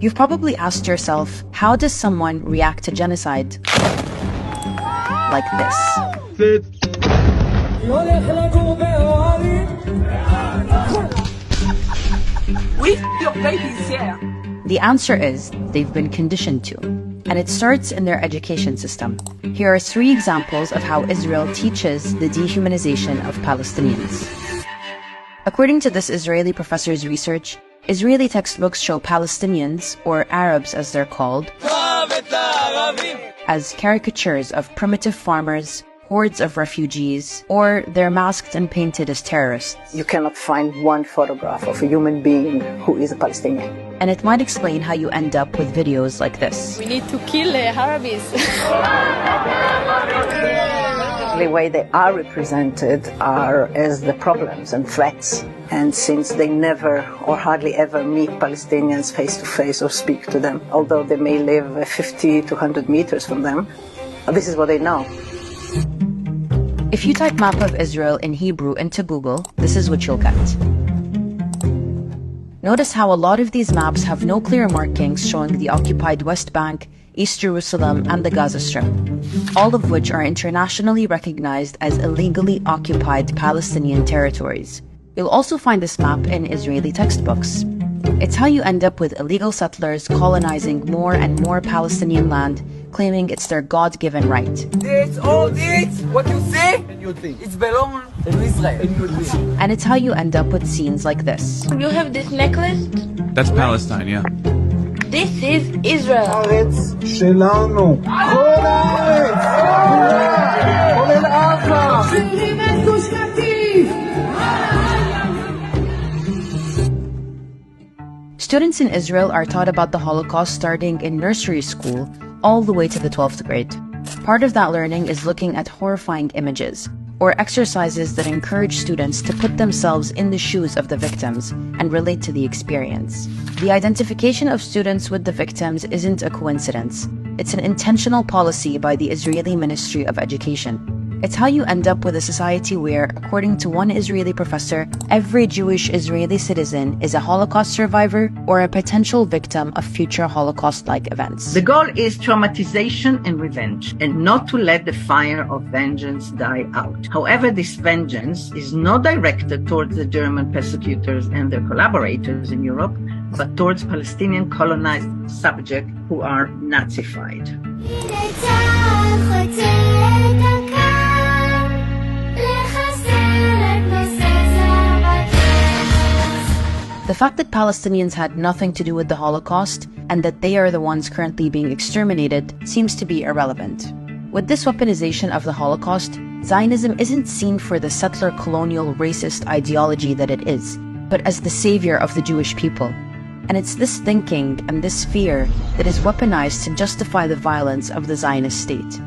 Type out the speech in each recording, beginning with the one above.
You've probably asked yourself, how does someone react to genocide? Like this. With your babies here. The answer is they've been conditioned to, and it starts in their education system. Here are 3 examples of how Israel teaches the dehumanization of Palestinians. According to this Israeli professor's research, Israeli textbooks show Palestinians, or Arabs as they're called, as caricatures of primitive farmers, hordes of refugees, or they're masked and painted as terrorists. You cannot find one photograph of a human being who is a Palestinian. And it might explain how you end up with videos like this. We need to kill Arabs. The way they are represented are as the problems and threats. And since they never or hardly ever meet Palestinians face to face or speak to them, although they may live 50 to 100 meters from them, this is what they know. If you type map of Israel in Hebrew into Google, this is what you'll get. Notice how a lot of these maps have no clear markings showing the occupied West Bank, East Jerusalem, and the Gaza Strip, all of which are internationally recognized as illegally occupied Palestinian territories. You'll also find this map in Israeli textbooks. It's how you end up with illegal settlers colonizing more and more Palestinian land, claiming it's their God-given right. What you say, it's belong to Israel. And it's how you end up with scenes like this. You have this necklace? That's Palestine, yeah. This is Israel. Students in Israel are taught about the Holocaust starting in nursery school all the way to the 12th grade. Part of that learning is looking at horrifying images, or exercises that encourage students to put themselves in the shoes of the victims and relate to the experience. The identification of students with the victims isn't a coincidence. It's an intentional policy by the Israeli Ministry of Education. It's how you end up with a society where, according to one Israeli professor, every Jewish Israeli citizen is a Holocaust survivor or a potential victim of future Holocaust-like events. The goal is traumatization and revenge, and not to let the fire of vengeance die out. However, this vengeance is not directed towards the German persecutors and their collaborators in Europe, but towards Palestinian colonized subjects who are Nazified. The fact that Palestinians had nothing to do with the Holocaust and that they are the ones currently being exterminated seems to be irrelevant. With this weaponization of the Holocaust, Zionism isn't seen for the settler colonial racist ideology that it is, but as the savior of the Jewish people. And it's this thinking and this fear that is weaponized to justify the violence of the Zionist state.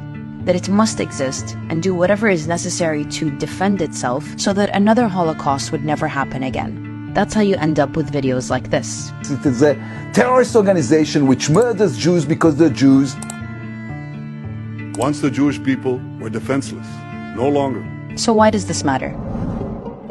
That it must exist and do whatever is necessary to defend itself so that another Holocaust would never happen again. That's how you end up with videos like this. It is a terrorist organization which murders Jews because they're Jews. Once the Jewish people were defenseless, no longer. So why does this matter?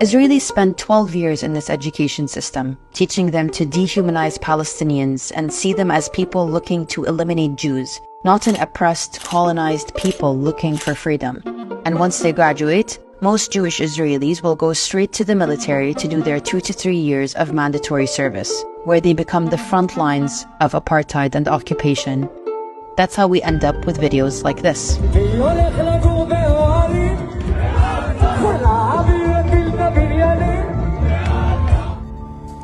Israelis spent 12 years in this education system, teaching them to dehumanize Palestinians and see them as people looking to eliminate Jews, not an oppressed, colonized people looking for freedom. And once they graduate, most Jewish Israelis will go straight to the military to do their 2 to 3 years of mandatory service, where they become the front lines of apartheid and occupation. That's how we end up with videos like this.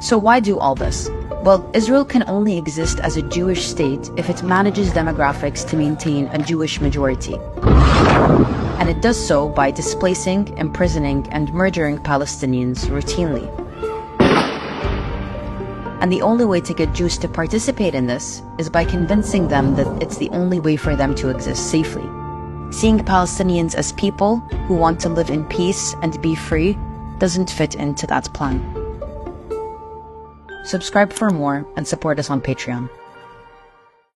So why do all this? Well, Israel can only exist as a Jewish state if it manages demographics to maintain a Jewish majority. And it does so by displacing, imprisoning, and murdering Palestinians routinely. And the only way to get Jews to participate in this is by convincing them that it's the only way for them to exist safely. Seeing Palestinians as people who want to live in peace and be free doesn't fit into that plan. Subscribe for more and support us on Patreon.